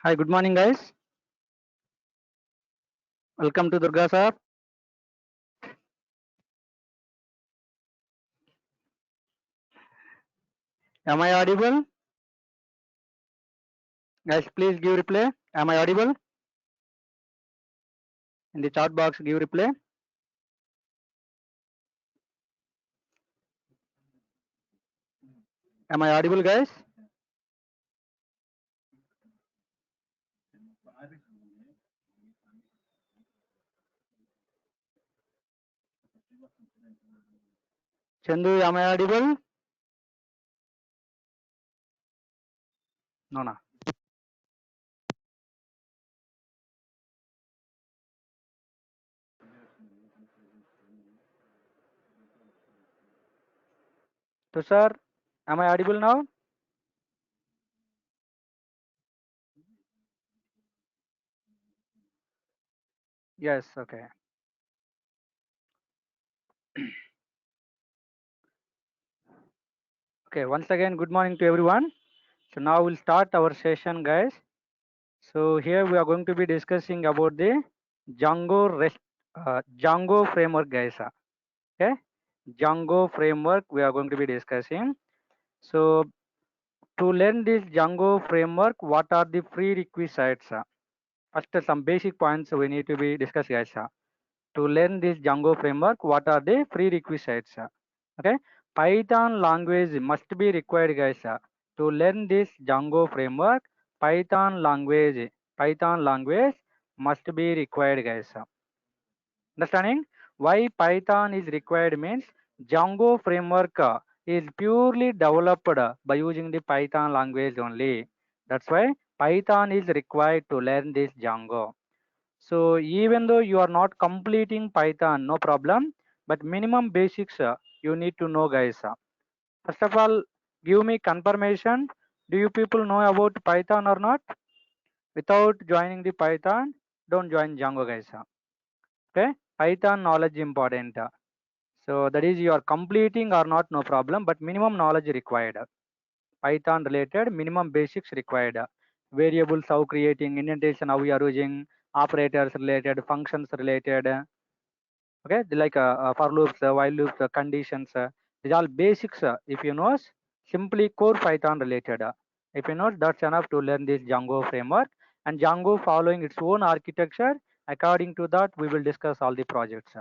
Hi, good morning, guys. Welcome to Durga sir. Am I audible? Guys, please give reply. Am I audible? In the chat box, give reply. Am I audible, guys? Chandu, am I audible? No, no. So, sir, am I audible now? Yes, okay. Okay, once again, good morning to everyone. So now we'll start our session, guys. So here we are going to be discussing about the Django framework, guys. Okay, Django framework we are going to be discussing. So to learn this Django framework, what are the prerequisites? First, some basic points we need to be discussed, guys. To learn this Django framework, what are the prerequisites? Okay, Python language must be required, guys. To learn this Django framework, Python language must be required, guys. Understanding why Python is required means Django framework is purely developed by using the Python language only. That's why Python is required to learn this Django. So even though you are not completing Python, no problem, but minimum basics you need to know, guys. First of all, give me confirmation. Do you people know about Python or not? Without joining the Python, don't join Django, guys. Okay, Python knowledge important. So that is you are completing or not, no problem, but minimum knowledge required. Python related minimum basics required. Variables how creating, indentation how we are using, operators related, functions related. Okay, like for loops, while loops, conditions. These all basics. If you know, simply core Python related. If you know, that's enough to learn this Django framework. And Django following its own architecture. According to that, we will discuss all the projects.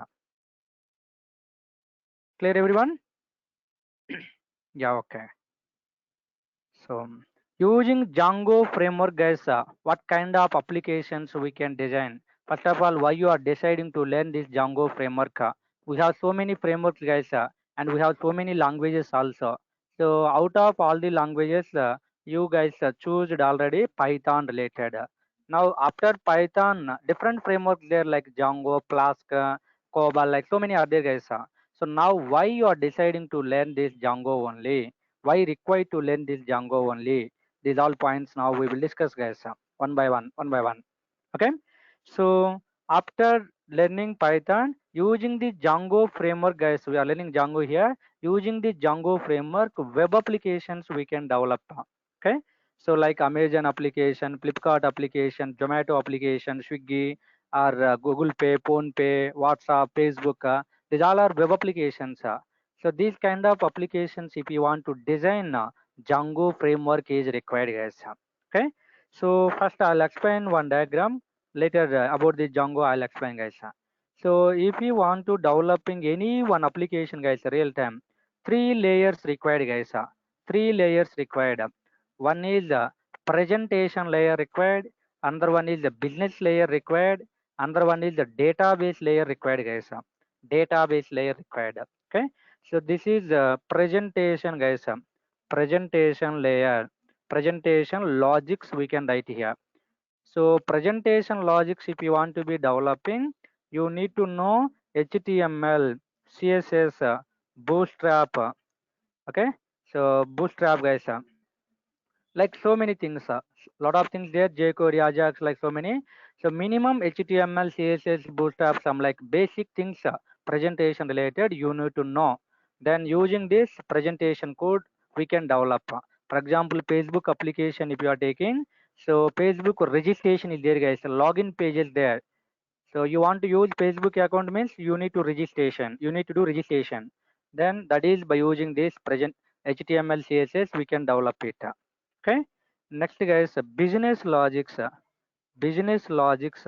Clear, everyone? Yeah, okay. So using Django framework, guys, what kind of applications we can design? First of all, why you are deciding to learn this Django framework? We have so many frameworks, guys, and we have so many languages also. So out of all the languages, you guys choose already Python related. Now after Python, different frameworks there like Django, Flask, Cobol, like so many other guys. So now why you are deciding to learn this Django only? Why required to learn this Django only? These all points now we will discuss, guys, one by one, one by one. Okay. So after learning Python, using the Django framework, guys, we are learning Django here. Using the Django framework, web applications we can develop. Okay. So like Amazon application, Flipkart application, Zomato application, Swiggy, or Google Pay, Phone Pay, WhatsApp, Facebook. These all are web applications. So these kind of applications, if you want to design, Django framework is required, guys. Okay. So first I'll explain one diagram. Later about the Django I'll explain, guys. So if you want to developing any one application, guys, real time, three layers required, guys. Three layers required. One is presentation layer required. Another one is the business layer required. Another one is the database layer required, guys. Database layer required. Okay. So this is presentation, guys. Presentation layer. Presentation logics we can write here. So presentation logics, if you want to be developing, you need to know HTML, CSS, Bootstrap. Okay. So Bootstrap, guys. Like so many things, lot of things there, jQuery, Ajax, like so many. So minimum HTML, CSS, Bootstrap, some like basic things, presentation related, you need to know. Then using this presentation code, we can develop. For example, Facebook application, if you are taking, So Facebook registration is there, guys. Login page is there. So you want to use Facebook account means you need to registration. You need to do registration. Then that is by using this present HTML CSS we can develop it. Okay. Next, guys, business logics. Business logics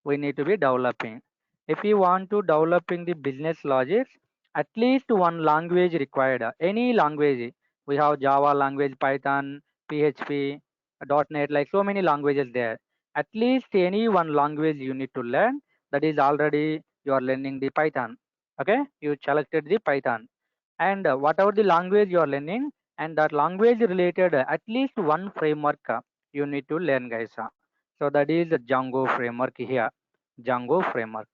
we need to be developing. If you want to developing the business logics, at least one language required. Any language. We have Java language, Python, PHP, .NET, like so many languages there. At least any one language you need to learn. That is already you are learning the Python. Okay, you selected the Python, and whatever the language you are learning, and that language related at least one framework you need to learn, guys. So that is the Django framework here. Django framework.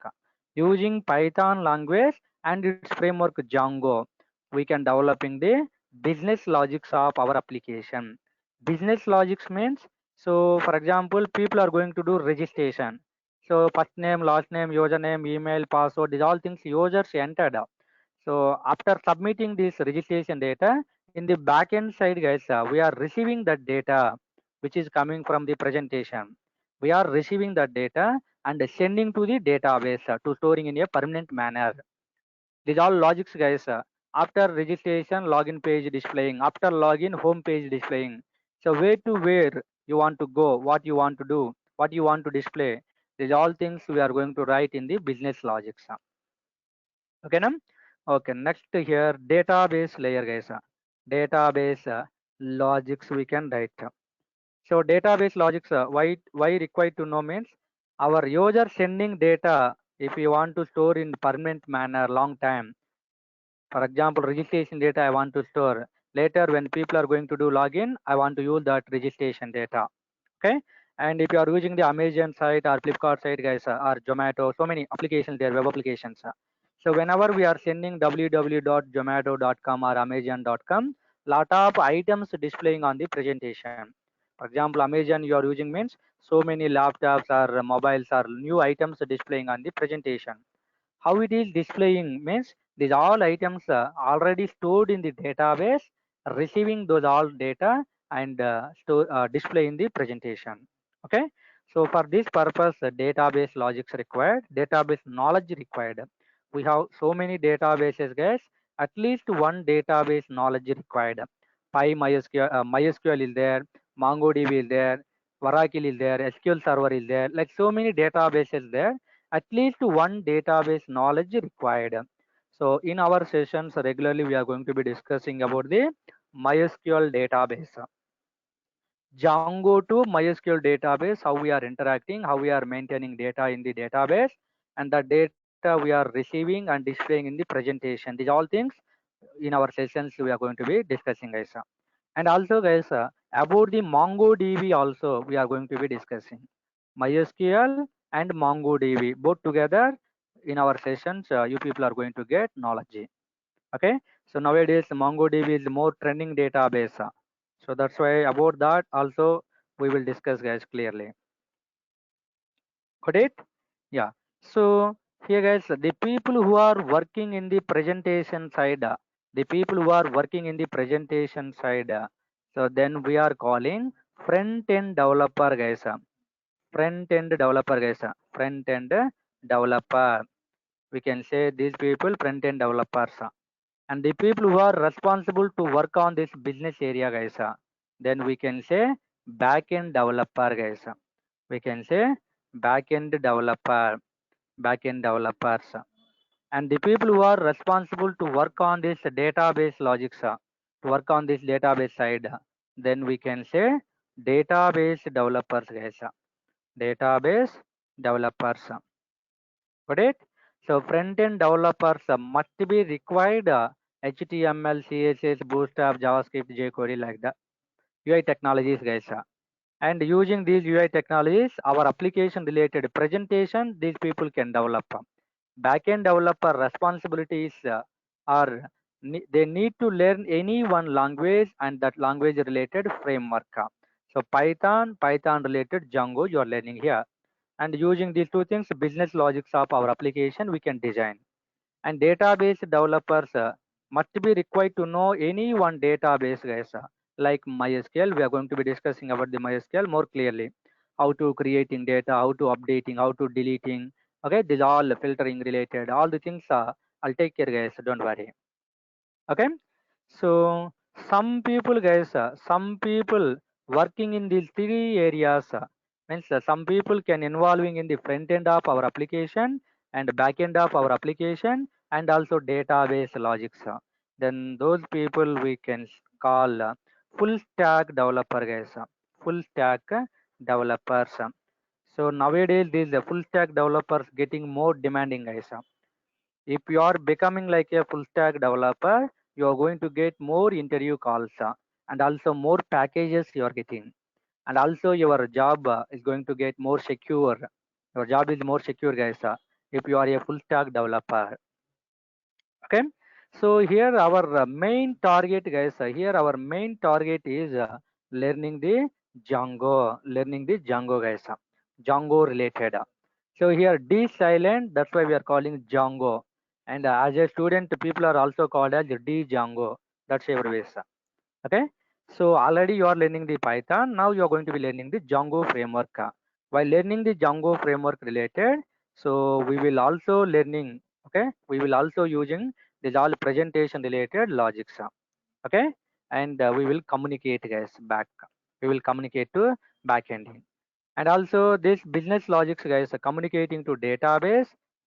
Using Python language and its framework Django, we can developing the business logics of our application. Business logics means, so for example, people are going to do registration. So first name, last name, username, email, password, these all things users entered. So after submitting this registration data in the backend side, guys, we are receiving that data which is coming from the presentation. We are receiving that data and sending to the database to storing in a permanent manner. These all logics, guys. After registration, login page displaying. After login, home page displaying. So where to where you want to go, what you want to do, what you want to display. These all things we are going to write in the business logics. Okay, now? Okay, next here, database layer, guys. Database logics we can write. So database logics, why required to know means our user sending data if you want to store in permanent manner long time. For example, registration data I want to store. Later when people are going to do login, I want to use that registration data. Okay. And if you are using the Amazon site or Flipkart site, guys, or Zomato, so many applications there, web applications. So whenever we are sending www.zomato.com or amazon.com, lot of items displaying on the presentation. For example, Amazon you are using means so many laptops or mobiles or new items displaying on the presentation. How it is displaying means these all items already stored in the database, receiving those all data and display in the presentation. Okay. So for this purpose, database logics required, database knowledge required. We have so many databases, guys. At least one database knowledge required. MySQL is there, MongoDB is there, Oracle is there, SQL Server is there. Like so many databases there. At least one database knowledge required. So in our sessions regularly we are going to be discussing about the MySQL database. Django to MySQL database, how we are interacting, how we are maintaining data in the database, and the data we are receiving and displaying in the presentation. These all things in our sessions we are going to be discussing, guys. And also, guys, about the MongoDB also we are going to be discussing. MySQL and MongoDB both together in our sessions, you people are going to get knowledge. Okay, so nowadays MongoDB is more trending database. So that's why about that also we will discuss, guys, clearly. Got it? Yeah. So here, guys, the people who are working in the presentation side, the people who are working in the presentation side, so then we are calling front end developer, guys. Front end developer, guys. Front end developer. We can say these people front end developers. And the people who are responsible to work on this business area, guys, then we can say back end developer, guys. We can say back end developer, back end developers. And the people who are responsible to work on this database logics, to work on this database side, then we can say database developers, guys. Database developers. Got it? So front-end developers must be required HTML, CSS, Bootstrap, JavaScript, jQuery, like that. UI technologies, guys. And using these UI technologies, our application-related presentation, these people can develop. Backend developer responsibilities are they need to learn any one language and that language related framework. So Python, Python related Django you are learning here. And using these two things, business logics of our application we can design. And database developers must be required to know any one database, guys. like MySQL. We are going to be discussing about the MySQL more clearly. How to creating data, how to updating, how to deleting. Okay, these all filtering related. All the things I'll take care, guys. Don't worry. Okay. So some people, guys, some people working in these three areas means some people can involving in the front end of our application and back end of our application and also database logics. Then those people we can call full stack developer, guys. Full stack developers. So nowadays these full stack developers getting more demanding, guys. If you are becoming like a full stack developer, you are going to get more interview calls and also more packages you are getting, and also your job is going to get more secure. Your job is more secure, guys, if you are a full stack developer. Okay. So here our main target, guys, here our main target is learning the Django, guys, Django related. So here D silent, that's why we are calling Django. And as a student, people are also called as D Django. That's your base. Okay. So already you are learning the Python. Now you are going to be learning the Django framework. While learning the Django framework related, so we will also learning, okay, we will also using this all presentation related logics. Okay. And we will communicate, guys, back. We will communicate to back ending. And also this business logics, guys, communicating to database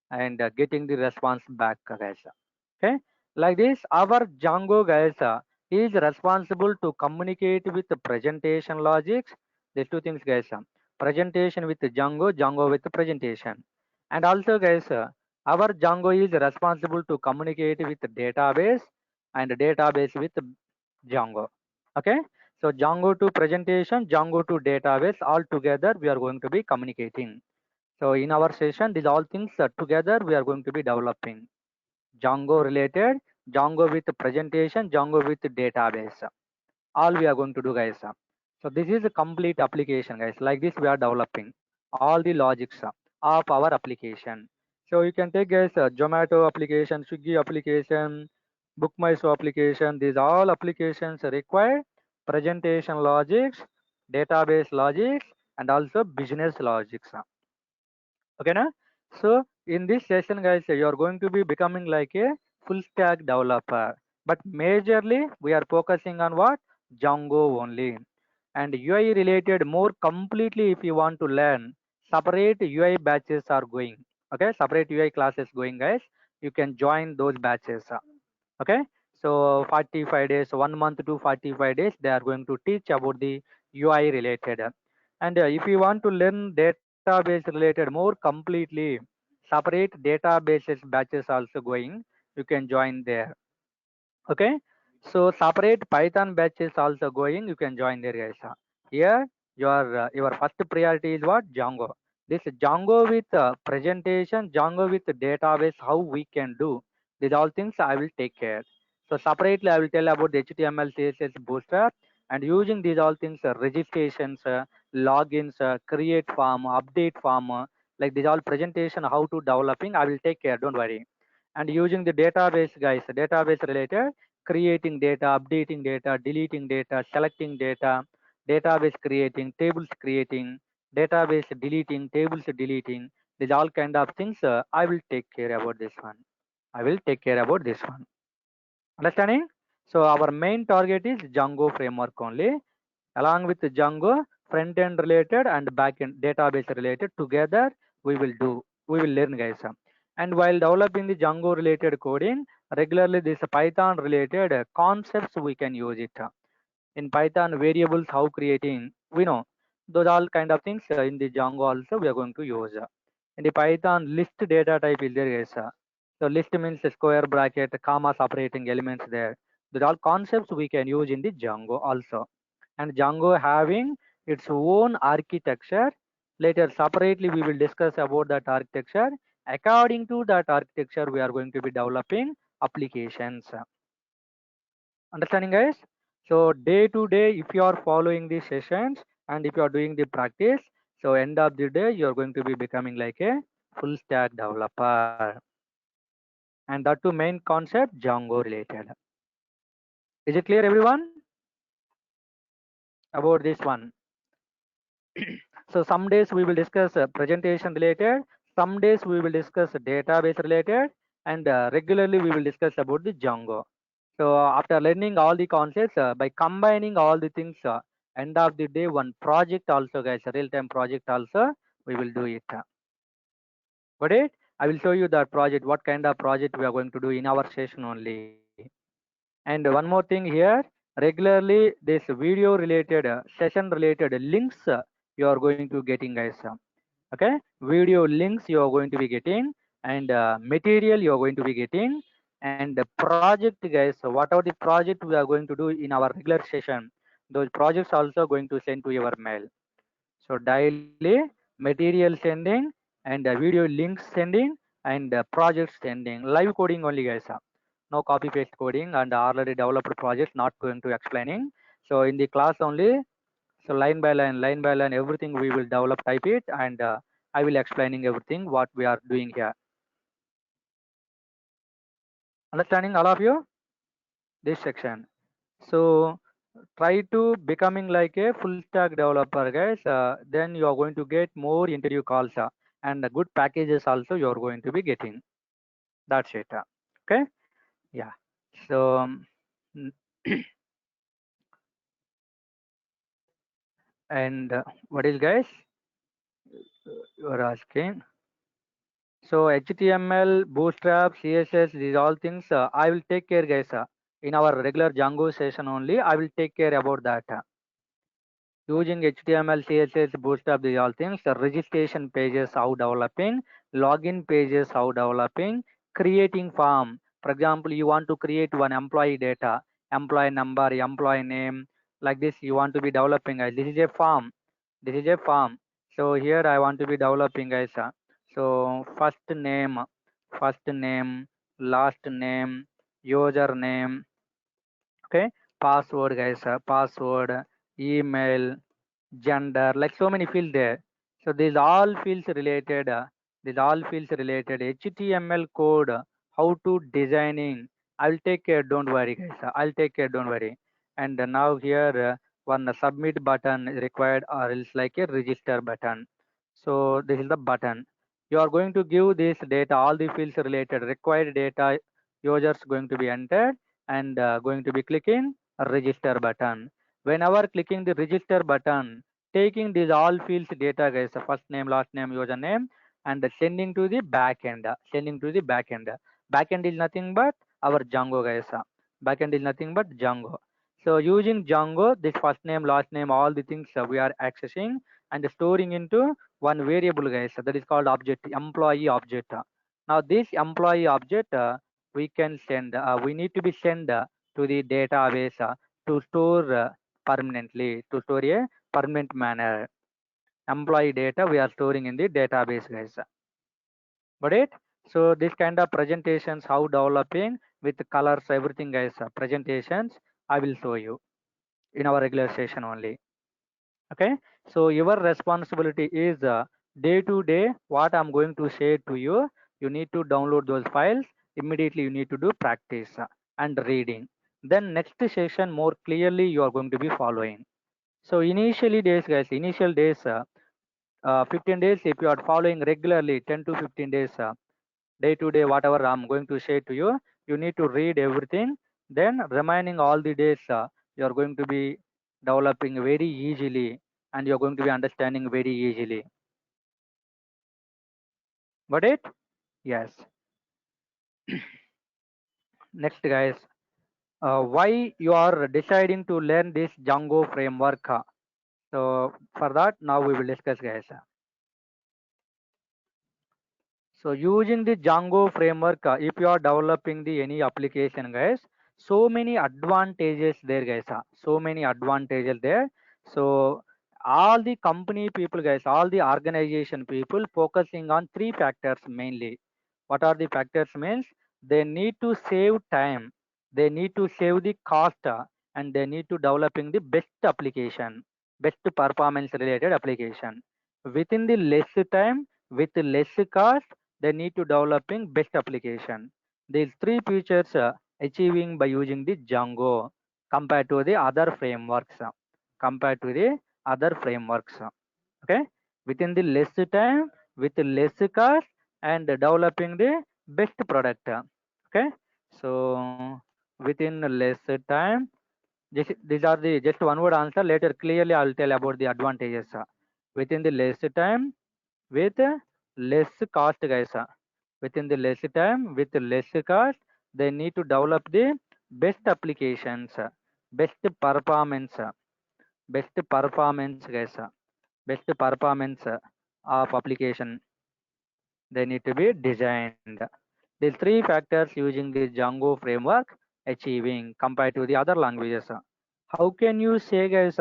and getting the response back, guys. Okay. Like this our Django, guys, is responsible to communicate with the presentation logics. These two things, guys, presentation with Django, Django with presentation. And also, guys, our Django is responsible to communicate with the database and database with Django. Okay. So Django to presentation, Django to database, all together we are going to be communicating. So in our session, these all things together we are going to be developing. Django related, Django with presentation, Django with database. All we are going to do, guys. So this is a complete application, guys. Like this we are developing all the logics of our application. So you can take, guys, Zomato application, Swiggy application, Book My Show application. These all applications require presentation logics, database logics, and also business logics. Okay, na? So in this session, guys, you are going to be becoming like a full stack developer. But majorly we are focusing on what? Django only. And UI related more completely, if you want to learn, separate UI batches are going. Okay, separate UI classes going, guys. You can join those batches. Okay. So 45 days, 1 month to 45 days, they are going to teach about the UI related. And if you want to learn database related more completely, separate databases batches also going, you can join there. Okay. So separate Python batches also going, you can join there, guys. Here your first priority is what? Django. This Django with presentation, Django with database, how we can do these all things I will take care. So separately I will tell about the HTML, CSS, Bootstrap, and using these all things, registrations, logins, create form, update form, like these all presentation how to developing I will take care, don't worry. And using the database, guys, database related, creating data, updating data, deleting data, selecting data, database creating, tables creating, database deleting, tables deleting, these all kind of things I will take care about this one. I will take care about this one. Understanding? So our main target is Django framework only. Along with Django, front end related and back end database related together, we will learn, guys. And while developing the Django related coding, regularly this Python related concepts we can use it. In Python, variables, how creating, we know those all kind of things in the Django also we are going to use. In the Python, list data type is there, guys. So list means square bracket, comma separating elements there. Those all concepts we can use in the Django also. And Django having its own architecture. Later separately we will discuss about that architecture. According to that architecture, we are going to be developing applications. Understanding, guys? So day to day, if you are following the sessions and if you are doing the practice, so end of the day, you are going to be becoming like a full stack developer. And that to main concept Django related. Is it clear, everyone? about this one. So some days we will discuss presentation related, some days we will discuss database related, and regularly we will discuss about the Django. So after learning all the concepts, by combining all the things, end of the day, one project also, guys, a real-time project also, we will do it. Got it? I will show you that project, what kind of project we are going to do in our session only. And one more thing here, regularly this video related, session related links you are going to getting, guys. Okay, video links you are going to be getting, and material you are going to be getting, and the project, guys, whatever the project we are going to do in our regular session, those projects also going to send to your mail. So daily material sending, and video links sending, and project sending, live coding only, guys. No copy paste coding and already developed projects not going to explaining. So in the class only, so line by line, everything we will develop, type it, and I will explaining everything what we are doing here. Understanding all of you this section. So try to becoming like a full stack developer, guys. Then you are going to get more interview calls, and good packages also you are going to be getting. That's it. Okay. Yeah. So and what is, guys, you are asking? So HTML, Bootstrap, CSS, these all things I will take care, guys. In our regular Django session only, I will take care about that. Using HTML, CSS, Bootstrap, these all things. The registration pages how developing, login pages how developing, creating form. For example, you want to create one employee data, employee number, employee name, like this. You want to be developing, guys. This is a form. This is a form. So here I want to be developing, guys. So first name, last name, username, okay, password, guys, password, email, gender, like so many fields there. So these all fields related, these all fields related HTML code, how to designing. I will take care, don't worry, guys. I'll take care, don't worry. And now here one submit button is required, or else like a register button. So this is the button. You are going to give this data, all the fields related required data, users going to be entered, and going to be clicking register button. Whenever clicking the register button, taking these all fields data, guys, first name, last name, username, and sending to the backend. Sending to the backend. Backend is nothing but our Django, guys. Backend is nothing but Django. So using Django, this first name, last name, all the things we are accessing and storing into one variable, guys. That is called object, employee object. Now this employee object we can send. We need to be sent to the database to store permanently, to store a permanent manner. Employee data we are storing in the database, guys. Got it? So this kind of presentations, how developing with colors, everything, guys, presentations I will show you in our regular session only. Okay, so your responsibility is day to day what I'm going to share to you. You need to download those files immediately. You need to do practice and reading. Then next session more clearly you are going to be following. So initially days, guys, initial days, 15 days, if you are following regularly 10 to 15 days, day to day, whatever I'm going to share to you, you need to read everything. Then remaining all the days, you are going to be developing very easily, and you're going to be understanding very easily. Got it? Yes. Next, guys, why you are deciding to learn this Django framework? So for that, now we will discuss, guys. So using the Django framework, if you are developing the any application, guys, so many advantages there, guys. So many advantages there. So all the company people, guys, all the organization people focusing on three factors mainly. What are the factors means? They need to save time, they need to save the cost, and they need to developing the best application, best performance related application within the less time with less cost. They need to developing best application. These three features achieving by using the Django compared to the other frameworks. compared to the other frameworks. Okay, within the less time, with less cost, and developing the best product. Okay, so within less time, these are the just one word answer. Later clearly I will tell about the advantages. Within the less time with less cost, guys. Within the less time with less cost, they need to develop the best applications, best performance, best performance, guys. Best performance of application they need to be designed. These three factors using the Django framework achieving compared to the other languages. How can you say, guys,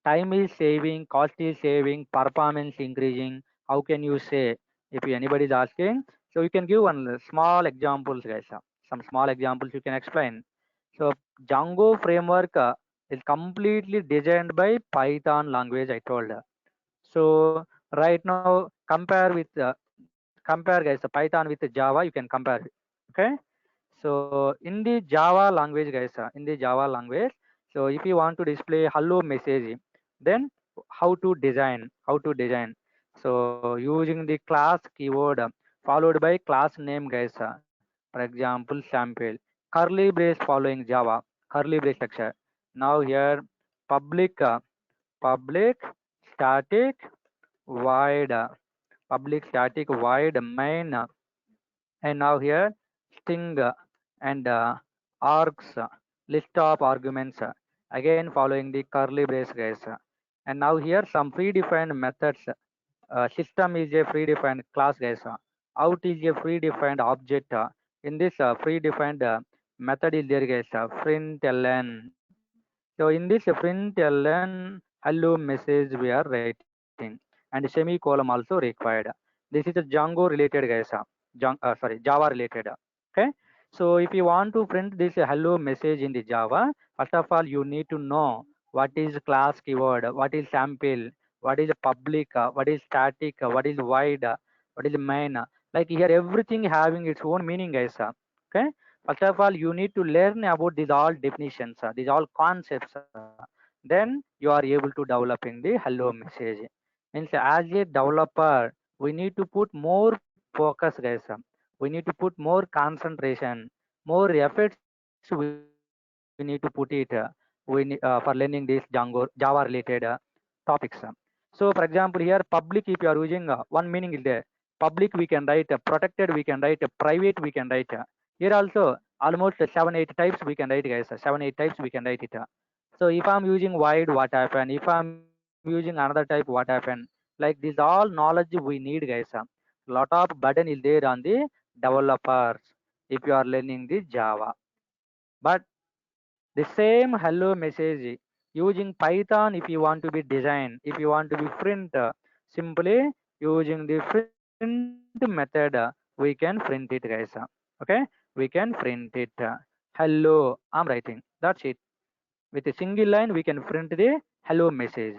time is saving, cost is saving, performance increasing? How can you say? If anybody is asking, so you can give one small examples, guys. Some small examples you can explain. So Django framework is completely designed by Python language, I told. So right now compare, guys, Python with Java, you can compare. Okay, so in the Java language, guys, in the Java language, so if you want to display hello message, then how to design, so using the class keyword followed by class name, guys. For example, sample, curly brace following Java, curly brace structure. Now here public public static void, public static void main, and now here string and args, list of arguments, again following the curly brace, guys. And now here some predefined methods. System is a predefined class, guys. Out is a predefined object. In this predefined method is there, guys, println. So in this println hello message we are writing, and semicolon also required. This is a Django related, guys. Java related. Okay. So if you want to print this hello message in the Java, first of all you need to know what is class keyword, what is sample, what is public, what is static, what is void, what is main. Like here everything having its own meaning, guys. Okay. First of all, you need to learn about these all definitions, these all concepts. Then you are able to developing the hello message. Means as a developer, we need to put more focus, guys. We need to put more concentration, more efforts. We need to put it. For learning this Java related topics. So for example, here public, if you are using one meaning is there. Public we can write, protected we can write, private we can write. Here also almost 7-8 types we can write, guys. 7-8 types we can write it. So if I'm using wide, what happen? If I'm using another type, what happen? Like this all knowledge we need, guys. Lot of burden is there on the developers if you are learning the Java. But the same hello message using Python, if you want to be design, if you want to be print, simply using the print method, we can print it, guys. Okay, we can print it. Hello, I'm writing. That's it. With a single line, we can print the hello message.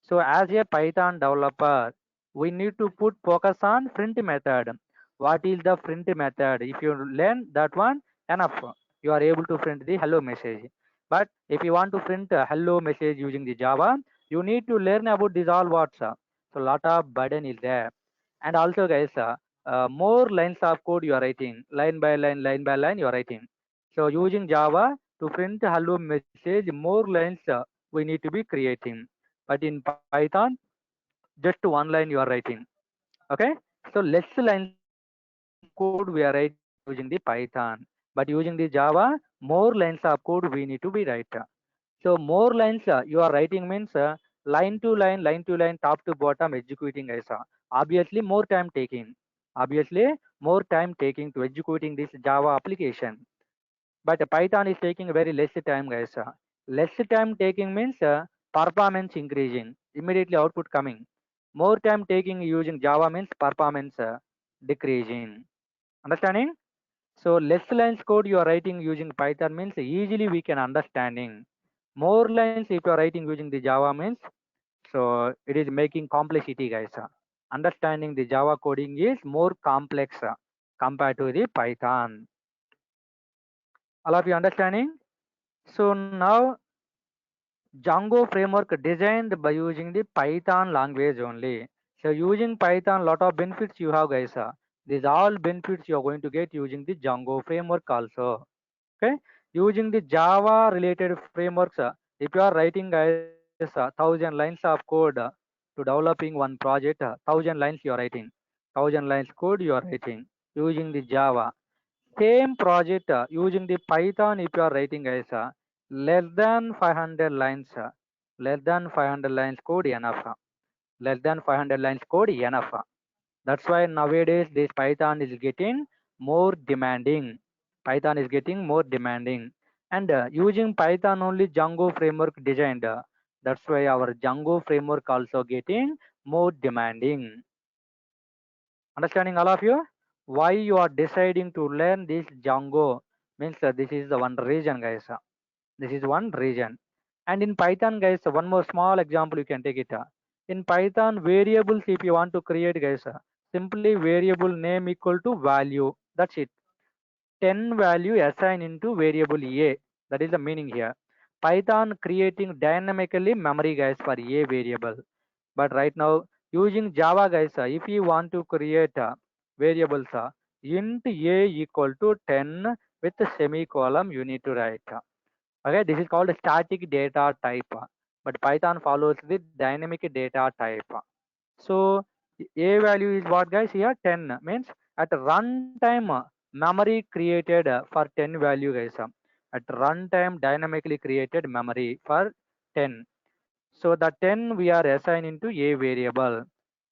So as a Python developer, we need to put focus on print method. What is the print method? If you learn that one, enough. You are able to print the hello message. But if you want to print a hello message using the Java, you need to learn about this all words. So lot of burden is there. And also, guys, more lines of code you are writing, line by line you are writing. So using Java to print hello message, more lines we need to be creating. But in Python, just one line you are writing. Okay, so less lines of code we are writing using the Python, but using the Java, more lines of code we need to be write. So more lines you are writing means line to line, top to bottom executing, guys. Obviously more time taking, obviously more time taking to executing this Java application. But Python is taking very less time, guys. Less time taking means performance increasing, immediately output coming. More time taking using Java means performance decreasing. Understanding? So less lines code you are writing using Python means easily we can understanding. More lines if you are writing using the Java means, so it is making complexity, guys. Understanding the Java coding is more complex compared to the Python. All of you understanding? So now Django framework designed by using the Python language only. So using Python, lot of benefits you have, guys. These all benefits you are going to get using the Django framework also. Okay, using the Java related frameworks. If you are writing, guys, 1,000 lines of code to developing one project, 1,000 lines you are writing, 1,000 lines code you are writing using the Java. Same project using the Python, if you are writing, guys, less than 500 lines, less than 500 lines code enough, less than 500 lines code enough. That's why nowadays this Python is getting more demanding. Python is getting more demanding, and using Python only Django framework designed. That's why our Django framework also getting more demanding. Understanding all of you? Why you are deciding to learn this Django means this is the one reason, guys. This is one reason. And in Python, guys, one more small example you can take it. In Python, variables if you want to create, guys, simply variable name equal to value. That's it. 10 value assigned into variable A. That is the meaning here. Python creating dynamically memory, guys, for A variable. But right now using Java, guys, if you want to create variables, int A equal to 10 with a semicolon you need to write. Okay, this is called static data type, but Python follows the dynamic data type. So A value is what, guys, here 10 means at runtime memory created for 10 value, guys. At runtime dynamically created memory for 10. So the 10 we are assigning into A variable.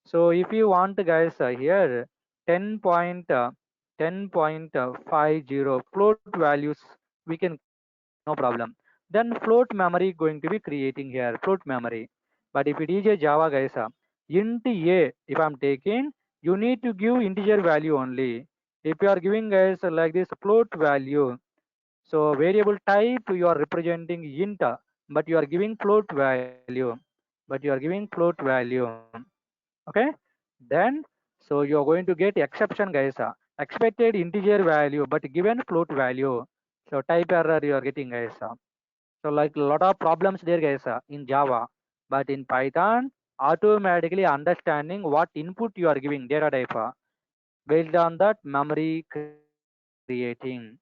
So if you want, guys, here 10.50 float values we can create, no problem. Then float memory going to be creating here, float memory. But if it is a Java, guys, int A if I'm taking, you need to give integer value only. If you are giving, guys, like this float value, so variable type you are representing int, but you are giving float value, okay. Then so you are going to get exception, guys. Expected integer value but given float value, so type error you are getting, guys. So like a lot of problems there, guys, in Java. But in Python, automatically understanding what input you are giving data type, based on that memory creating.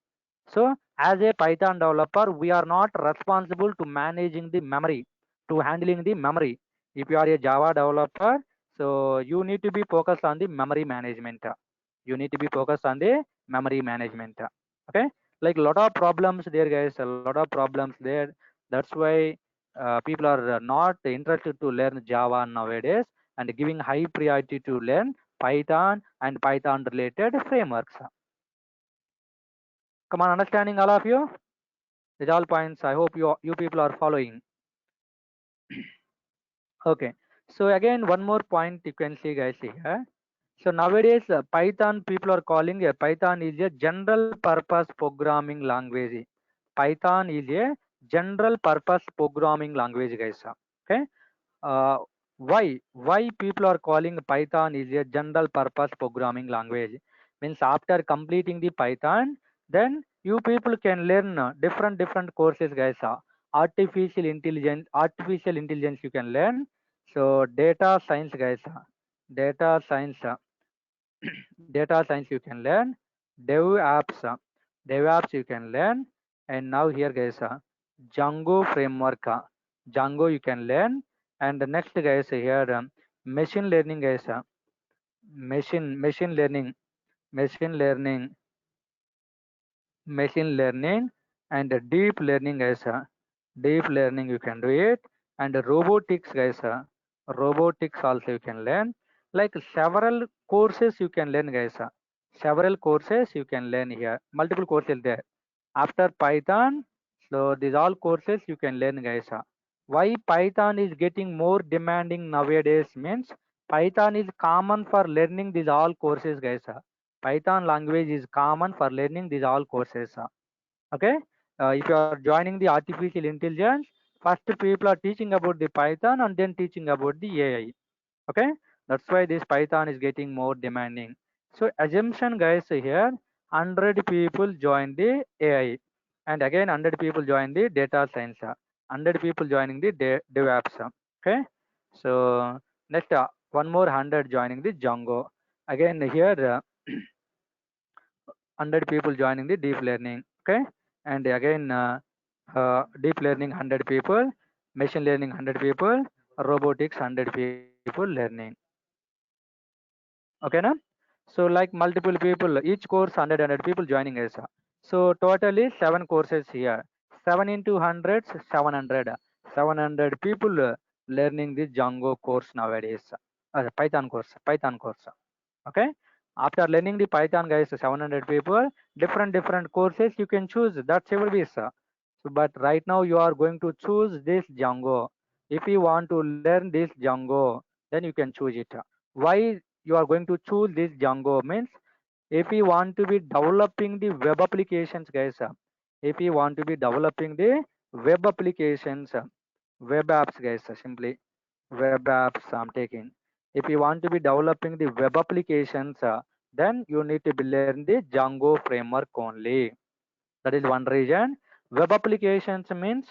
So as a Python developer, we are not responsible to managing the memory, to handling the memory. If you are a Java developer, so you need to be focused on the memory management. You need to be focused on the memory management. Okay, like a lot of problems there, guys, a lot of problems there. That's why people are not interested to learn Java nowadays and giving high priority to learn Python and Python related frameworks. Come on, understanding all of you? These all points. I hope you people are following. Okay. So again, one more point you can see, guys, here. So nowadays, Python people are calling Python is a general purpose programming language. Python is a general purpose programming language, guys. Okay. Uh, why people are calling Python is a general purpose programming language? Means after completing the Python, then you people can learn different courses, guys. Artificial intelligence you can learn. So data science, guys. Data science, data science you can learn. Dev apps, dev apps you can learn. And now here, guys, Django framework, Django you can learn. And the next, guys, here machine learning, guys, machine learning, machine learning, machine learning, and deep learning, guys. Deep learning you can do it, and robotics, guys. Robotics also you can learn. Like several courses you can learn, guys. Several courses you can learn here. Multiple courses there. After Python, so these all courses you can learn, guys. Why Python is getting more demanding nowadays means Python is common for learning these all courses, guys. Python language is common for learning these all courses. Okay, if you are joining the artificial intelligence, first people are teaching about the Python and then teaching about the AI. Okay, that's why this Python is getting more demanding. So assumption, guys, here 100 people join the AI, and again 100 people join the data science. 100 people joining the DevOps. Okay, so next one more 100 joining the Django. Again here 100 people joining the deep learning. Okay, and again deep learning 100 people, machine learning 100 people, robotics 100 people learning. Okay na? So like multiple people, each course 100 people joining us. So totally 7 courses here. 7 into 100, 700. 700 people learning the Django course nowadays. Python course, Python course. Okay. After learning the Python, guys, 700 people, different courses you can choose. That's your wish. So, but right now you are going to choose this Django. If you want to learn this Django, then you can choose it. Why you are going to choose this Django means if you want to be developing the web applications, guys. If you want to be developing the web applications, web apps, guys, simply web apps I'm taking. If you want to be developing the web applications, then you need to be learn the Django framework only. That is one reason. Web applications means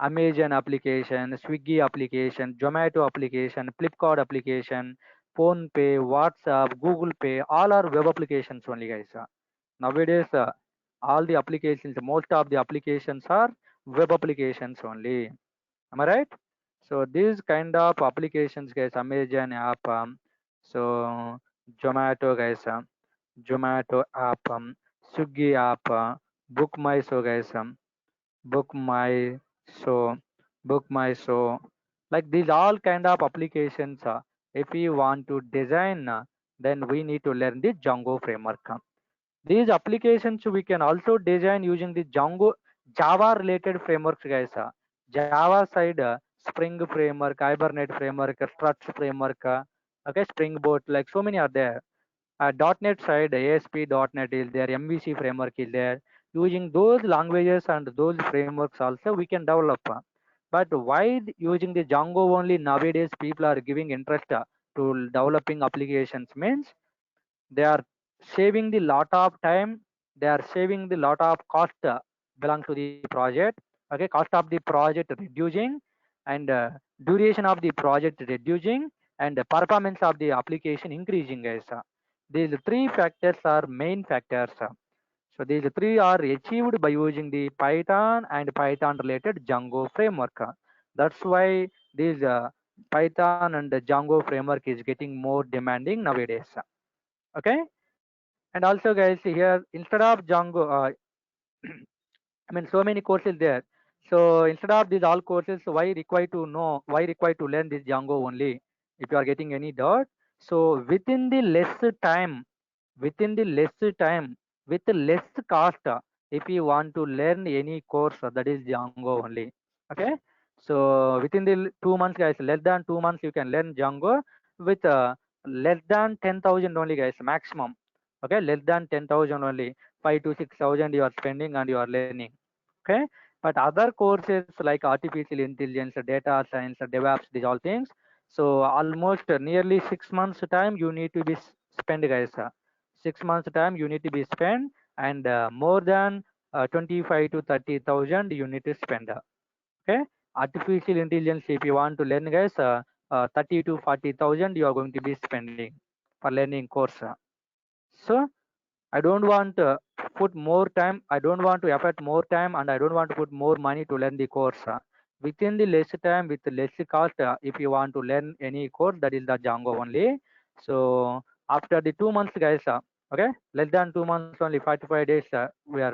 Amazon application, Swiggy application, Zomato application, Flipkart application, Phone Pay, WhatsApp, Google Pay, all are web applications only, guys. Nowadays, all the applications, most of the applications are web applications only. Am I right? So these kind of applications, guys, Amazon app, so Zomato, guys, Zomato app, Swiggy app, Book My Show, guys, Book My Show, Book My Show, like these all kind of applications. If we want to design, then we need to learn the Django framework. These applications we can also design using the Django Java related frameworks, guys. Java side, Spring framework, Hibernate framework, Struts framework, okay, Springboard, like so many are there. .NET side, ASP.NET is there, MVC framework is there. Using those languages and those frameworks also we can develop. But why using the Django only nowadays people are giving interest to developing applications means they are saving the lot of time, they are saving the lot of cost belong to the project. Okay, cost of the project reducing, and duration of the project reducing, and the performance of the application increasing, guys. These three factors are main factors. So these three are achieved by using the Python and Python related Django framework. That's why this Python and the Django framework is getting more demanding nowadays. Okay, and also, guys, here instead of Django, I mean, so many courses there. So instead of these all courses, why required to know, why required to learn this Django only? If you are getting any doubt, so within the less time, within the less time, with less cost, if you want to learn any course, that is Django only. Okay. So within the 2 months, guys, less than 2 months, you can learn Django with less than 10,000 only, guys, maximum. Okay, less than 10,000 only, 5 to 6,000 you are spending and you are learning. Okay, but other courses like artificial intelligence, data science, DevOps, these all things, so almost nearly 6 months time you need to be spent, guys. 6 months time you need to be spent, and more than 25 to 30,000 you need to spend. Okay, artificial intelligence, if you want to learn, guys, 30 to 40,000 you are going to be spending for learning course. So I don't want to put more time. I don't want to effort more time, and I don't want to put more money to learn the course. Within the less time, with less cost, if you want to learn any course, that is the Django only. So after the 2 months, guys, okay, less than 2 months only, 45 days, we are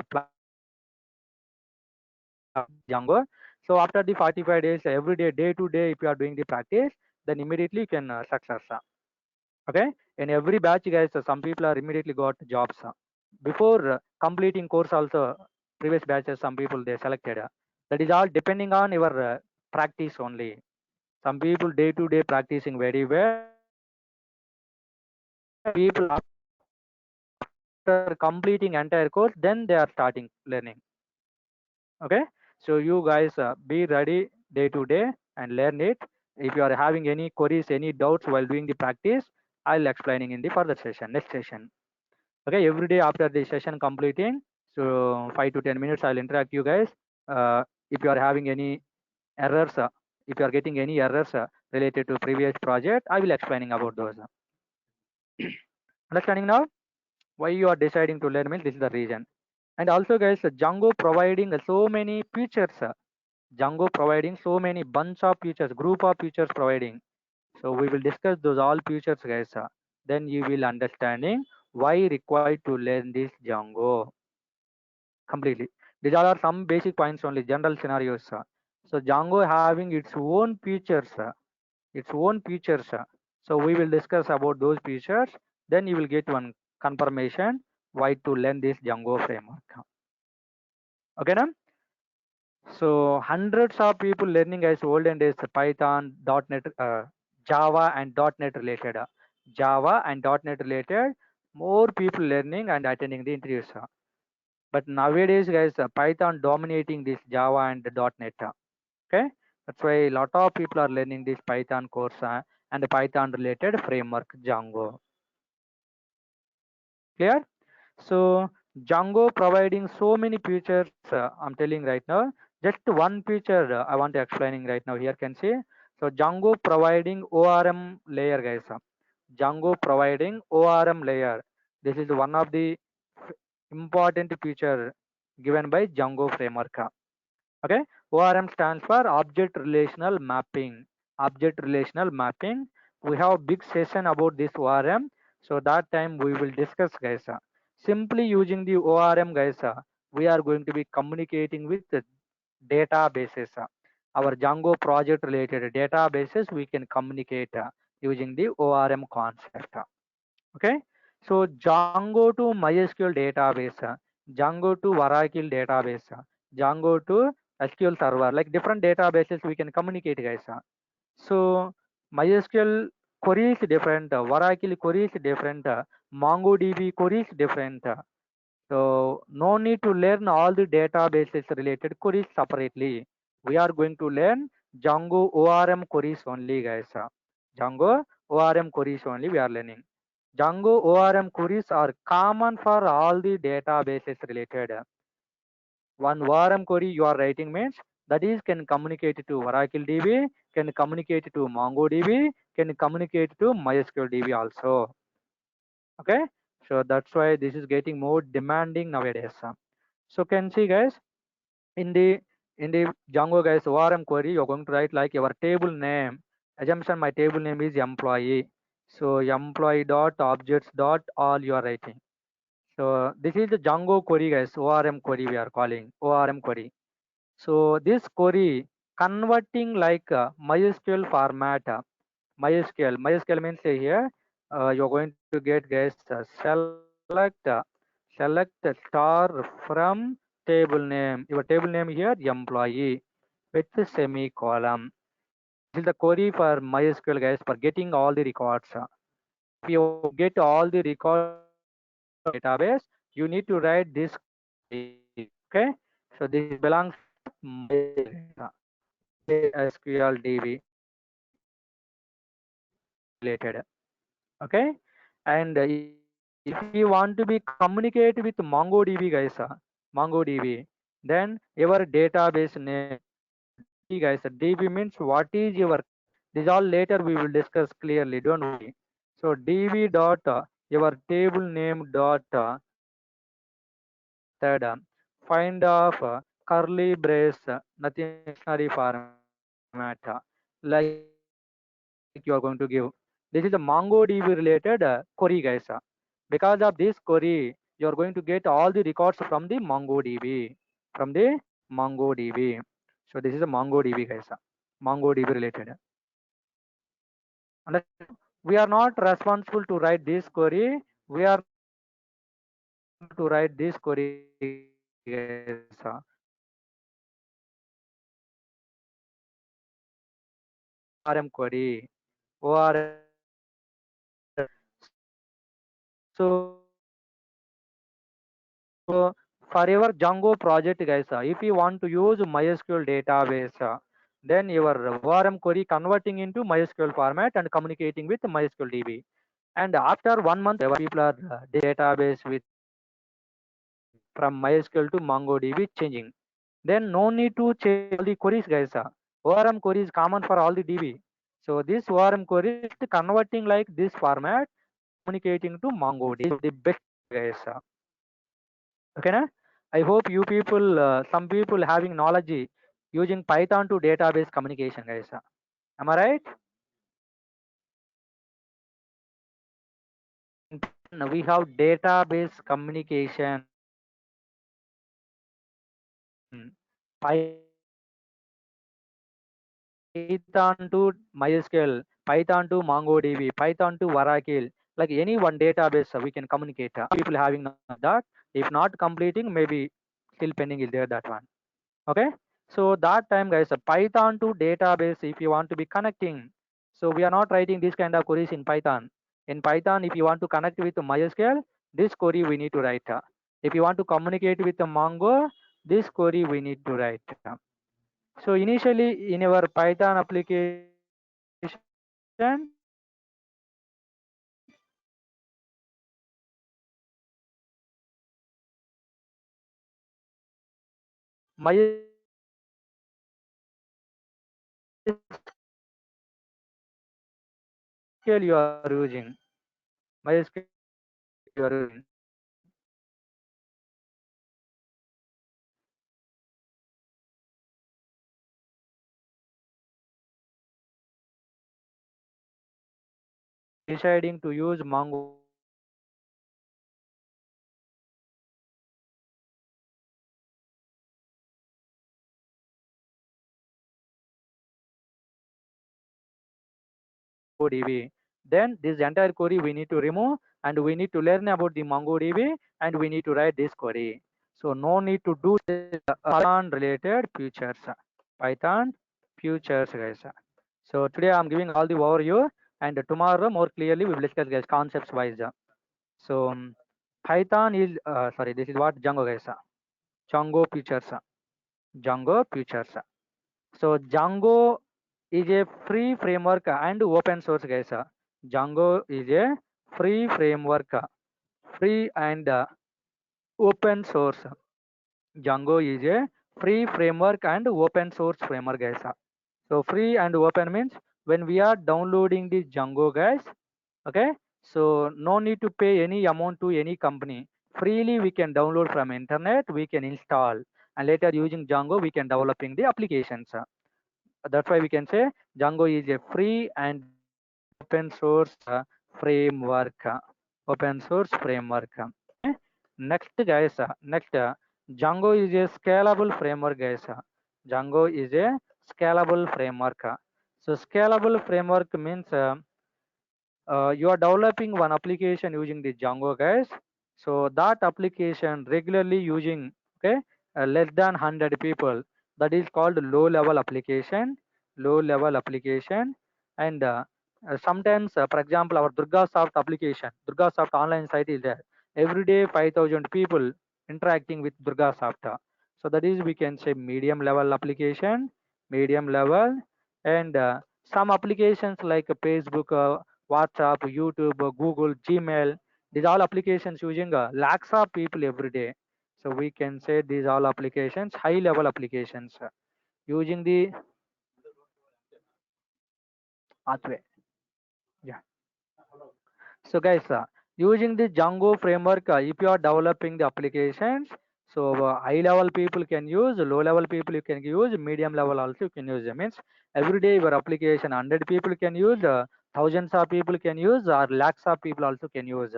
Django. So after the 45 days, every day, day to day, if you are doing the practice, then immediately you can success. Okay, in every batch, guys, some people are immediately got jobs. Before completing course also, previous batches, some people they selected. That is all depending on your practice only. Some people day to day practicing very well, and people after completing entire course, then they are starting learning. Okay, so you guys be ready day to day and learn it. If you are having any queries, any doubts while doing the practice, I'll explaining in the further session, next session. Okay, every day after the session completing, so 5 to 10 minutes I'll interact you guys. If you are having any errors. If you are getting any errors related to previous project, I will explaining about those. Understanding now? Why you are deciding to learn means this is the reason. And also guys, Django providing so many features. Django providing so many bunch of features, group of features providing. So we will discuss those all features guys. Then you will understanding why required to learn this Django completely. These all are some basic points only, general scenarios. So Django having its own features, its own features. So we will discuss about those features. Then you will get one confirmation why to learn this Django framework. Okay, now? So hundreds of people learning as olden days Python, .NET, Java and .NET related. Java and .NET related, more people learning and attending the interviews. But nowadays, guys, Python dominating this Java and the .NET. Okay, that's why a lot of people are learning this Python course and the Python related framework Django. Clear? So Django providing so many features. I'm telling right now. Just one feature I want to explaining right now. Here can see. So Django providing ORM layer, guys. Django providing ORM layer. This is one of the important feature given by Django framework. Okay, ORM stands for Object Relational Mapping. Object Relational Mapping. We have big session about this ORM. So that time we will discuss, guys. Simply using the ORM, guys, we are going to be communicating with the databases. Our Django project related databases we can communicate using the ORM concept. Okay, so Django to MySQL database, Django to Oracle database, Django to SQL server, like different databases we can communicate, guys. So MySQL query is different, Oracle query is different, MongoDB query is different. So no need to learn all the databases related queries separately. We are going to learn Django ORM queries only, guys. Django ORM queries only we are learning. Django ORM queries are common for all the databases related. One ORM query you are writing means that is can communicate to Oracle DB, can communicate to MongoDB, can communicate to MySQL DB also. Okay, so that's why this is getting more demanding nowadays. So can see guys, in the Django guys ORM query you're going to write like your table name. Assumption my table name is employee. So employee dot objects dot all you are writing. So this is the Django query, guys. ORM query we are calling ORM query. So this query converting like MySQL format. MySQL means here you're going to get, guys, select star from table name. Your table name here employee with the semicolon. This is the query for MySQL, guys, for getting all the records. If you get all the records database, you need to write this query. Okay, so this belongs MySQL DB related. Okay, and if you want to be communicate with MongoDB, guys, MongoDB, then your database name DB, guys. DB means what is your, this all later we will discuss clearly, don't worry. So DB dot your table name dot third find of curly brace nothing dictionary format like you are going to give. This is a MongoDB related query, guys. Because of this query you are going to get all the records from the MongoDB, from the MongoDB. So this is a MongoDB, guys. MongoDB related. Understand? We are not responsible to write this query. We are to write this query, guys. ORM query. ORM. So for your Django project, guys, if you want to use MySQL database, then your ORM query converting into MySQL format and communicating with MySQL DB. And after 1 month, people are database with from MySQL to MongoDB changing. Then no need to change all the queries, guys. ORM query is common for all the DB. So this ORM query is converting like this format, communicating to MongoDB is the best, guys. Okay, na? I hope you people, some people having knowledge using Python to database communication, guys. Am I right? Now we have database communication, Python to MySQL, Python to MongoDB, Python to Oracle, like any one database we can communicate. People having that, if not completing, maybe still pending is there that one. Okay, so that time, guys, Python to database, if you want to be connecting, so we are not writing this kind of queries in Python. In Python, if you want to connect with MySQL, this query we need to write. If you want to communicate with the Mongo, this query we need to write. So initially in our Python application, MySQL you are using, MySQL you are using. Deciding to use MongoDB, then this entire query we need to remove and we need to learn about the MongoDB and we need to write this query. So no need to do Python related features. Python features, guys. So today I'm giving all the overview and tomorrow more clearly we will discuss, guys, concepts wise. So Python is sorry, this is what Django, guys. Django features. Django features. So Django is a free framework and open source, guys. Django is a free framework, free and open source. Django is a free framework and open source framework, guys. So free and open means when we are downloading the Django, guys, okay, so no need to pay any amount to any company. Freely we can download from internet, we can install, and later using Django we can developing the applications. That's why we can say Django is a free and open source framework. Open source framework. Okay? Next, guys, next, Django is a scalable framework, guys. Django is a scalable framework. So scalable framework means you are developing one application using the Django, guys. So that application regularly using, okay, less than 100 people, that is called low level application. Low level application. And sometimes, for example, our DurgaSoft application, DurgaSoft online site is there. Every day 5,000 people interacting with DurgaSoft. So that is, we can say, medium level application. Medium level. And some applications like Facebook, WhatsApp, YouTube, Google, Gmail. These all applications using lakhs of people every day. So we can say these all applications, high level applications, using the pathway. Yeah. So guys, using the Django framework, if you are developing the applications, so high level people can use, low level people you can use, medium level also you can use. It means every day your application 100 people can use, thousands of people can use, or lakhs of people also can use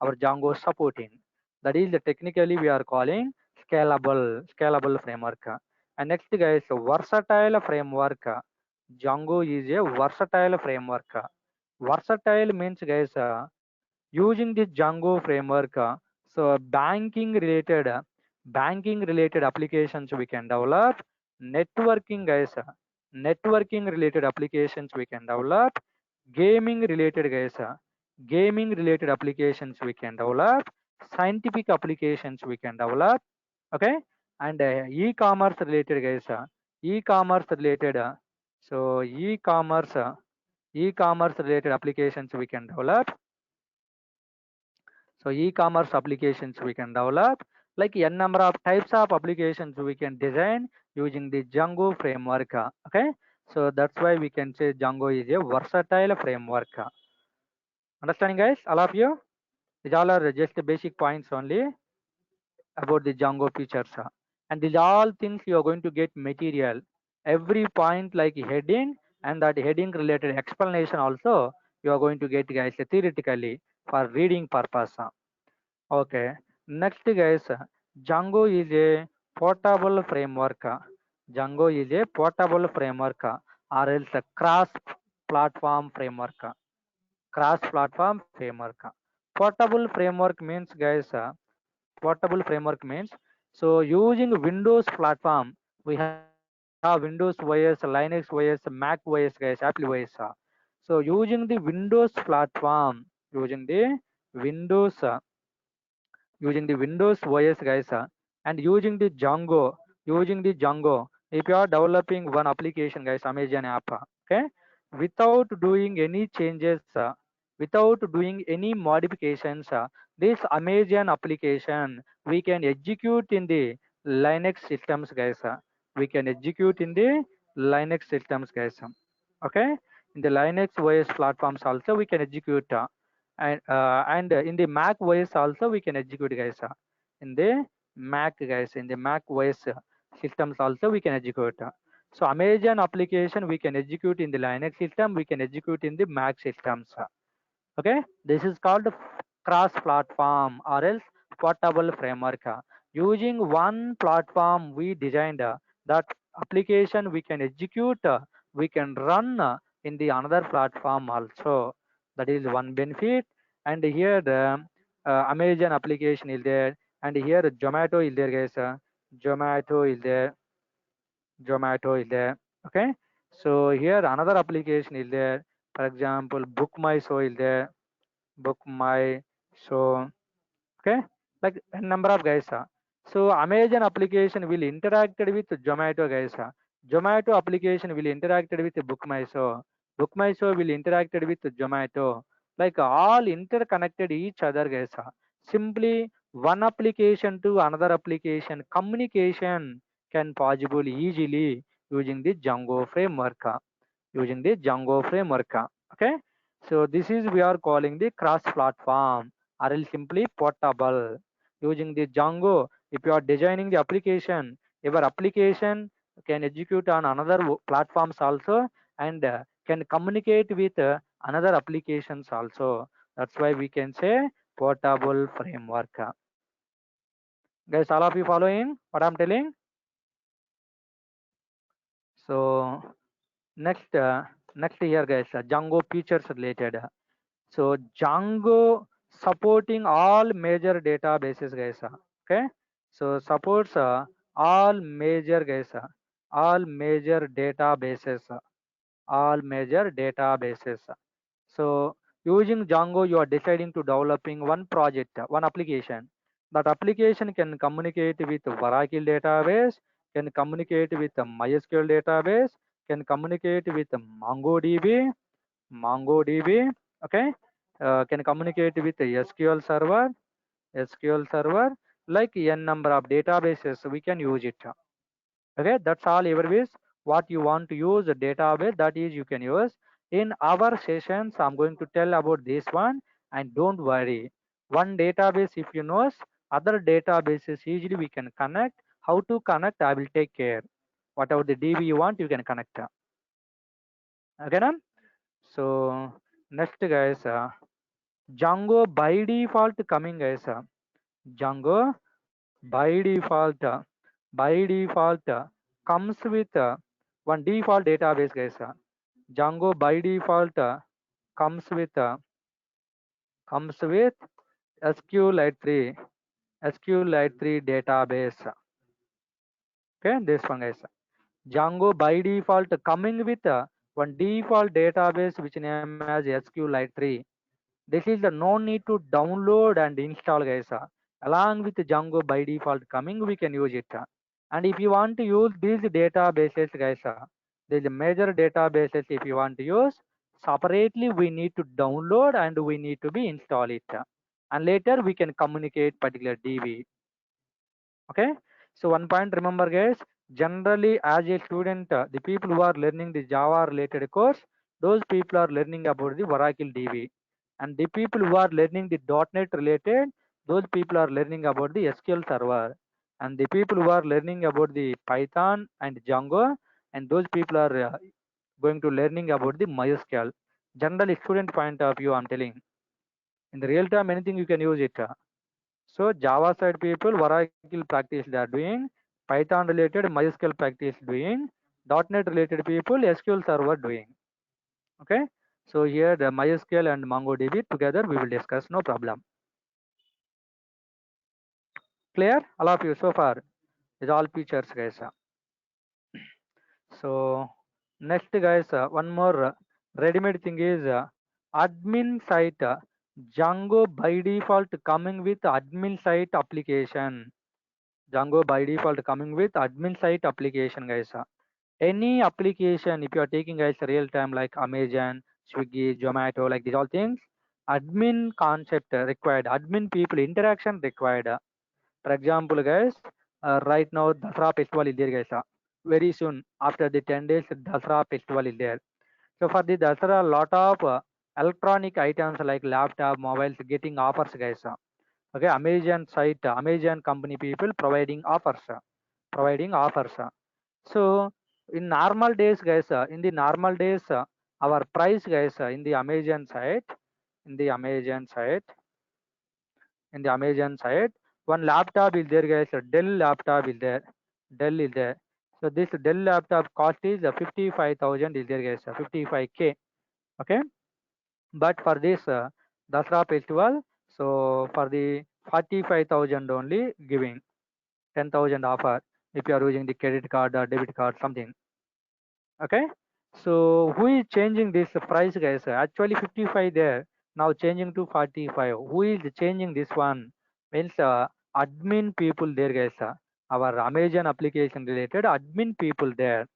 our Django supporting. That is the technically we are calling scalable framework. And next, guys, versatile framework. Django is a versatile framework. Versatile means, guys, using the Django framework, so banking related applications we can develop. Networking, guys, networking related applications we can develop. Gaming related, guys, gaming related applications we can develop. Scientific applications we can develop. Okay, and e-commerce related, guys, e-commerce related, so e-commerce related applications we can develop. So e-commerce applications we can develop, like n number of types of applications we can design using the Django framework. Okay. So that's why we can say Django is a versatile framework. Understanding, guys, all of you? These all are just basic points only about the Django features. And these all things you are going to get material. Every point like heading and that heading related explanation also you are going to get, guys, theoretically for reading purpose. Okay. Next, guys, Django is a portable framework. Django is a portable framework or else a cross-platform framework. Cross-platform framework. Portable framework means, guys, portable framework means, so using Windows platform, we have Windows OS, Linux OS, Mac OS, guys, Apple OS. So using the Windows platform, Windows using the Windows OS, guys, and using the Django. If you are developing one application, guys, Amazon app, okay, without doing any changes, without doing any modifications, this Amazon application we can execute in the Linux systems, guys. We can execute in the Linux systems, guys. Okay, in the Linux OS platforms also we can execute. And in the Mac OS also we can execute, guys. In the Mac, guys, in the Mac OS systems also we can execute. So Amazon application we can execute in the Linux system, we can execute in the Mac systems. Okay, this is called cross platform or else portable framework. Using one platform we designed that application we can execute, we can run in the another platform also. That is one benefit. And here the Amazon application is there, and here Zomato is there, guys. Zomato is there, Zomato is there. Okay, so here another application is there. For example, Book My Show is there, Book My Show. Okay, like a number of, guys. So Amazon application will interacted with Zomato, guys. Zomato application will interacted with Book My Show. Book My Show will interacted with Zomato. Like all interconnected each other, guys. Simply one application to another application communication can possible easily using the Django framework. Using the Django framework. Okay, so this is we are calling the cross-platform or else simply portable. Using the Django, if you are designing the application, your application can execute on another platforms also, and can communicate with another applications also. That's why we can say portable framework. Guys, all of you following what I'm telling? So next here, guys, Django features related. So Django supporting all major databases, guys. Okay, so supports all major, guys, all major databases, all major databases. So using Django, you are deciding to developing one project, one application. That application can communicate with Oracle database, can communicate with MySQL database, can communicate with MongoDB, okay, can communicate with SQL server, like n number of databases we can use it. Okay, that's all everways. What you want to use a database, that is you can use. In our sessions, I'm going to tell about this one, and don't worry. One database, if you know, other databases easily we can connect. How to connect, I will take care. Whatever the DB you want, you can connect. Okay, now? So next, guys, Django by default coming, guys. Django by default comes with one default database, guys. Django by default comes with SQLite 3 SQLite 3 database. Okay, this one, guys. Django by default coming with one default database which name as SQLite 3. This is the no need to download and install, guys. Along with Django by default coming, we can use it. And if you want to use these databases, guys, there's a major databases if you want to use separately, we need to download and we need to be install it. And later we can communicate particular DB. Okay. So one point remember, guys, Generally, as a student, the people who are learning the Java related course, those people are learning about the Oracle DB. And the people who are learning the .NET related, those people are learning about the SQL Server. And the people who are learning about the Python and Django, and those people are going to learning about the MySQL. Generally, student point of view, I'm telling. In the real time, anything you can use it. So Java side people, Oracle practice they are doing, Python related MySQL practice doing, .NET related people SQL Server doing. Okay. So here the MySQL and MongoDB together we will discuss, no problem. Clear? All of you so far is all features, guys. So next, guys, one more ready-made thing is admin site. Django by default coming with admin site application. Django by default coming with admin site application, guys. Any application, if you are taking guys real time like Amazon, Swiggy, Zomato, like these all things, admin concept required, admin people interaction required. For example, guys, right now Dasra festival is there, guys. Very soon after the 10 days, Dasra festival is there. So for the Dasra, lot of electronic items like laptop, mobiles getting offers, guys. Okay, Amazon site, Amazon company people providing offers. So in normal days, guys, in the normal days, our price, guys, in the Amazon site, in the Amazon site, in the Amazon site, one laptop is there, guys. Dell laptop is there. Dell is there. So this Dell laptop cost is 55,000 is there, guys. 55K. Okay. But for this Dasra festival, so for the 45,000 only giving 10,000 offer if you are using the credit card or debit card something. Okay. So who is changing this price, guys? Actually 55 there. Now changing to 45. Who is changing this one? Means admin people there, guys. Our Amazon application related admin people there.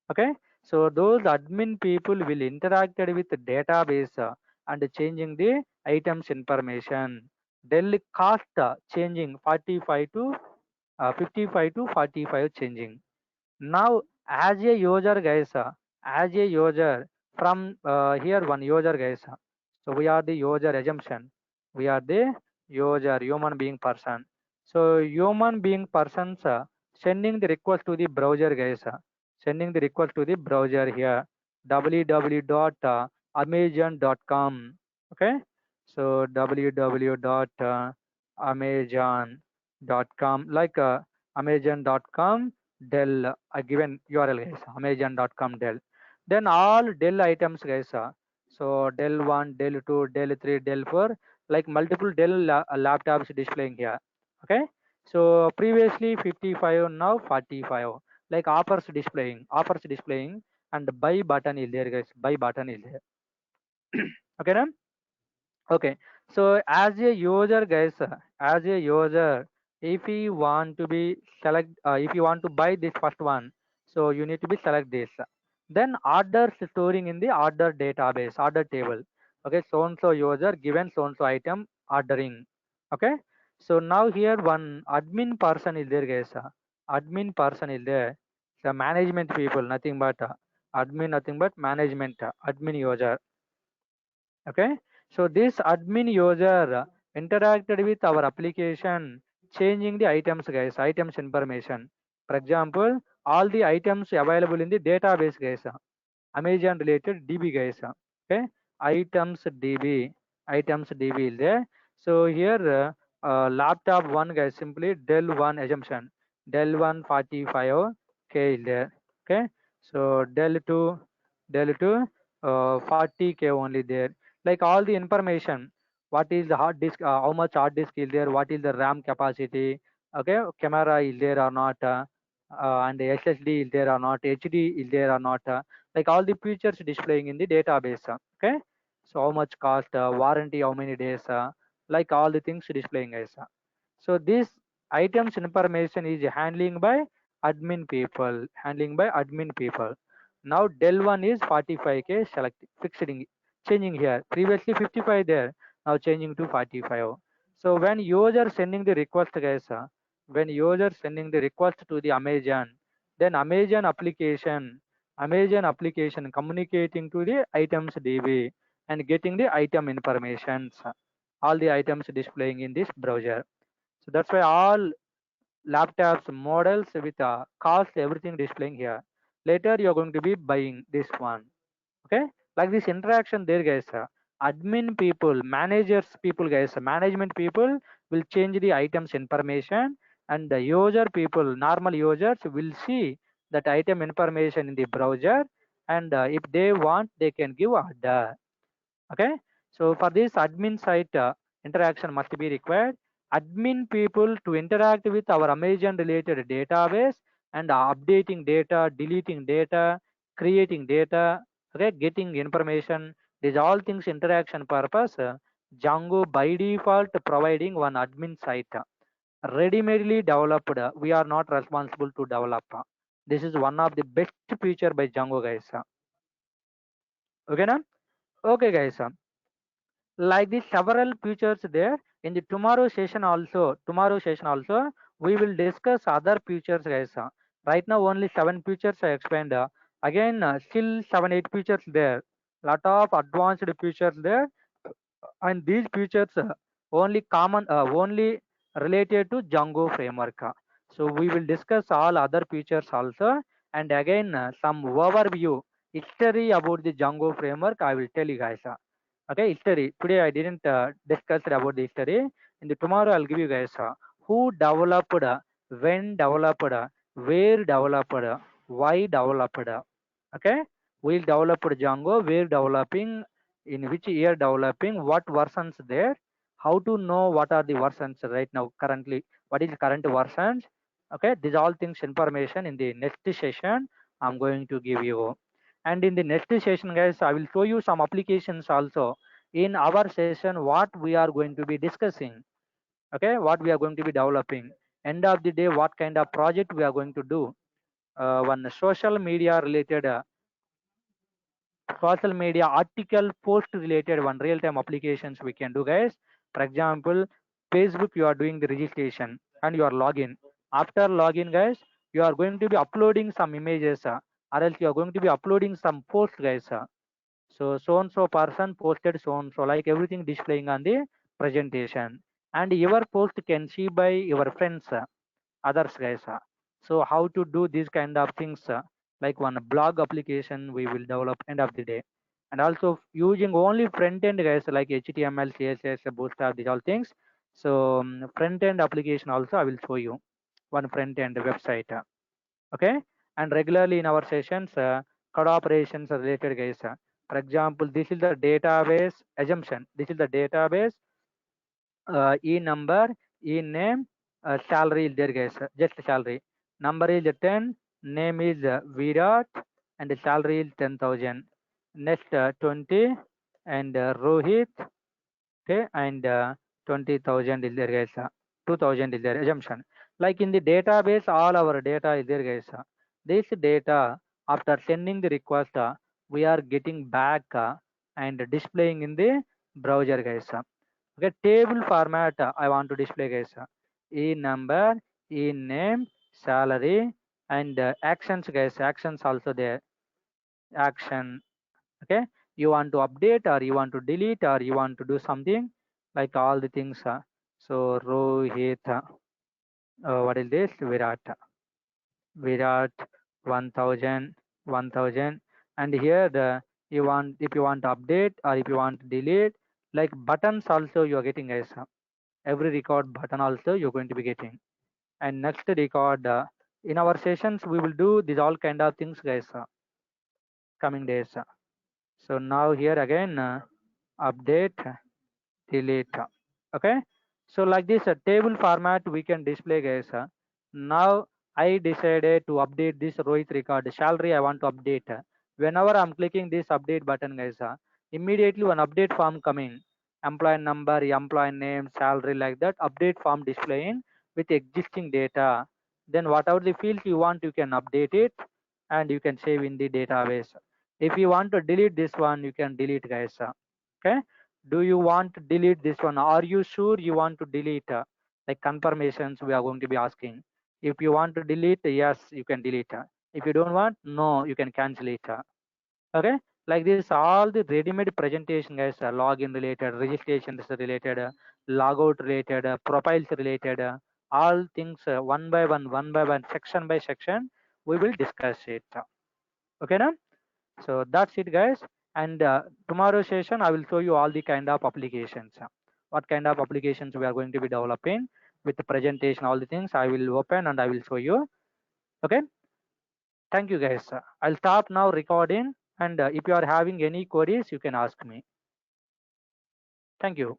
Okay. So those admin people will interact with the database and changing the items information. Daily cost changing 45 to 55 to 45 changing. Now as a user, guys, as a user from here one user, guys, so we are the user assumption, we are the user human being person. So human being persons sending the request to the browser, guys, sending the request to the browser here www.amazon.com. Okay, so www.amazon.com, like amazon.com Dell, given URL, guys, amazon.com Dell. Then all Dell items, guys. So Dell 1, Dell 2, Dell 3, Dell 4, like multiple Dell laptops displaying here. Okay. So previously 55, now 45. Like offers displaying, and buy button is there, guys. Buy button is there. Okay, then? Okay. So as a user, guys, as a user, if you want to be select, if you want to buy this first one, so you need to be select this. Then orders storing in the order database, order table. Okay, so and so user given so and so item ordering. Okay. So now here one admin person is there, guys. Admin person is there. So management people, nothing but admin, nothing but management, admin user. Okay. So this admin user interacted with our application, changing the items, guys, items information. For example, all the items available in the database, guys, Amazon related DB, guys. Okay, items DB is there. So here laptop one, guys, simply Dell one assumption, Dell 145K is there. Okay, so Dell 2 40K only there. Like all the information, what is the hard disk, how much hard disk is there, what is the RAM capacity, okay, camera is there or not, and the SSD is there or not, HD is there or not, like all the features displaying in the database. Okay, so how much cost, warranty how many days, like all the things displaying, guys. So this items information is handling by admin people. Now Dell one is 45K select fixing, changing here. Previously 55 there, now changing to 45. So when user sending the request, guys, when user sending the request to the Amazon, Then Amazon application communicating to the items DB and getting the item informations, all the items displaying in this browser. So that's why all laptops models with cost everything displaying here. Later you are going to be buying this one. Okay, like this interaction there, guys. Admin people, managers people, guys, management people will change the items information, and the user people, normal users will see that item information in the browser, and if they want they can give order. Okay, so for this admin site interaction must be required. Admin people to interact with our Amazon related database and updating data, deleting data, creating data, okay, getting information. These all things interaction purpose. Django by default providing one admin site, ready-madely developed. We are not responsible to develop. This is one of the best feature by Django, guys. Okay, na? Okay, guys. Like this several features there in the tomorrow session also we will discuss other features, guys. Right now only 7 features I explained. Again still 7 8 features there, lot of advanced features there, and these features only related to Django framework. So we will discuss all other features also, and again some overview history about the Django framework I will tell you, guys. Okay, history today I didn't discuss about the history. In the tomorrow I'll give you guys who developed, when developed, where developed, why developed. Okay, we'll develop Django, where developing, in which year developing, what versions there, how to know what are the versions right now currently, what is the current versions. Okay, these all things information in the next session I'm going to give you. And in the next session, guys, I will show you some applications also in our session what we are going to be discussing. Okay, what we are going to be developing. End of the day, what kind of project we are going to do. One social media related social media article post related one real time applications we can do, guys. For example, Facebook, you are doing the registration and you are login. After login, guys, you are going to be uploading some images, or else you are going to be uploading some posts, guys. So and so person posted so and so, like everything displaying on the presentation, and your post can see by your friends, others, guys. So how to do these kind of things, like one blog application we will develop end of the day. And also using only front end, guys, like HTML, CSS, Bootstrap, these all things. So front end application also I will show you one front end website. Okay, and regularly in our sessions COD operations are related, guys. For example, this is the database assumption, this is the database e number, e name, salary is there, guys. Just salary, number is 10, name is Virat, and the salary is 10,000. Next 20, and Rohit, okay, and 20,000 is there, guys. 2,000 is there assumption. Like in the database all our data is there, guys. This data after sending the request we are getting back and displaying in the browser, guys. Okay, table format I want to display, guys. E number, e name, salary, and actions, guys. Actions also there, action. Okay, you want to update or you want to delete or you want to do something, like all the things. So Rohit, what is this, Virat 1000, 1000. And here the, you want, if you want to update or if you want to delete, like buttons also you are getting, guys. Every record button also you're going to be getting. And next record in our sessions we will do these all kind of things, guys, coming days. So now here again update, delete. Okay, so like this table format we can display, guys. Now I decided to update this Rohit record salary, I want to update. Whenever I'm clicking this update button, guys, immediately one update form coming, employee number, employee name, salary, like that update form displaying with existing data. Then whatever the fields you want you can update it, and you can save in the database. If you want to delete this one you can delete, guys. Okay, do you want to delete this one, are you sure you want to delete, like confirmations we are going to be asking. If you want to delete, yes, you can delete. If you don't want, no, you can cancel it. Okay, like this, all the ready-made presentation, guys, login related, registration related, logout related, profiles related, all things one by one, section by section, we will discuss it. Okay, now? So that's it, guys. And tomorrow session, I will show you all the kind of applications. What kind of applications we are going to be developing with the presentation, all the things I will open and I will show you. Okay. Thank you, guys. I'll stop now recording. And if you are having any queries, you can ask me. Thank you.